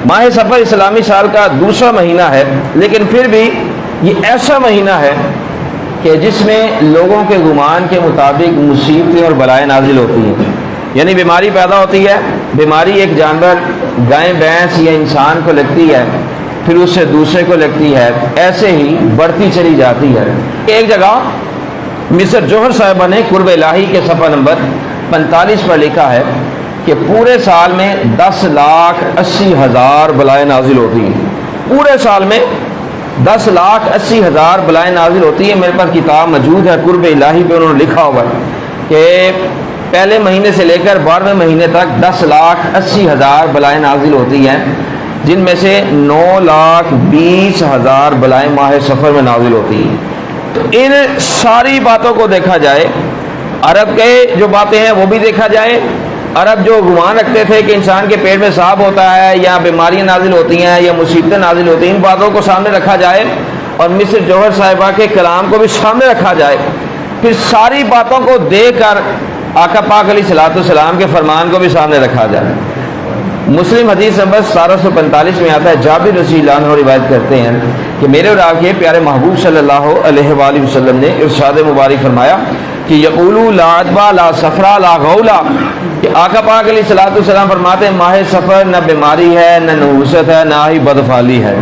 ماہ سفر اسلامی سال کا دوسرا مہینہ ہے، لیکن پھر بھی یہ ایسا مہینہ ہے کہ جس میں لوگوں کے گمان کے مطابق مصیبتیں اور بلائیں نازل ہوتی ہیں۔ یعنی بیماری پیدا ہوتی ہے، بیماری ایک جانور گائے بھینس یا انسان کو لگتی ہے، پھر اس سے دوسرے کو لگتی ہے، ایسے ہی بڑھتی چلی جاتی ہے۔ ایک جگہ مصر جوہر صاحبہ نے قرب الہی کے صفحہ نمبر 45 پر لکھا ہے کہ پورے سال میں 10,80,000 بلائیں نازل ہوتی ہیں۔ پورے سال میں 10,80,000 بلائیں نازل ہوتی ہیں۔ میرے پاس کتاب موجود ہے قرب الہی پہ، انہوں نے لکھا ہوا ہے کہ پہلے مہینے سے لے کر 12ویں مہینے تک 10,80,000 بلائیں نازل ہوتی ہیں، جن میں سے 9,20,000 بلائیں ماہ سفر میں نازل ہوتی ہیں۔ تو ان ساری باتوں کو دیکھا جائے، عرب کے جو باتیں ہیں وہ بھی دیکھا جائے، عرب جو گمان رکھتے تھے کہ انسان کے پیٹ میں سانپ ہوتا ہے یا بیماریاں نازل ہوتی ہیں یا مصیبتیں نازل ہوتی ہیں، ان باتوں کو سامنے رکھا جائے اور مصر جوہر صاحبہ کے کلام کو بھی سامنے رکھا جائے، پھر ساری باتوں کو دیکھ کر آقا پاک علیہ الصلوۃ والسلام کے فرمان کو بھی سامنے رکھا جائے۔ مسلم حدیث نمبر 1745 میں آتا ہے، جابر رضی اللہ عنہ روایت کرتے ہیں کہ میرے اور آپ کے پیارے محبوب صلی اللہ علیہ وآلہ وسلم نے ارشاد مبارک فرمایا کہ یقولو لا عدوہ لا صفرا لا غولا، کہ آقا پاک علیہ الصلوۃ والسلام فرماتے ہیں ماہ سفر نہ بیماری ہے، نہ نحوست ہے، نہ ہی بدفعالی ہے۔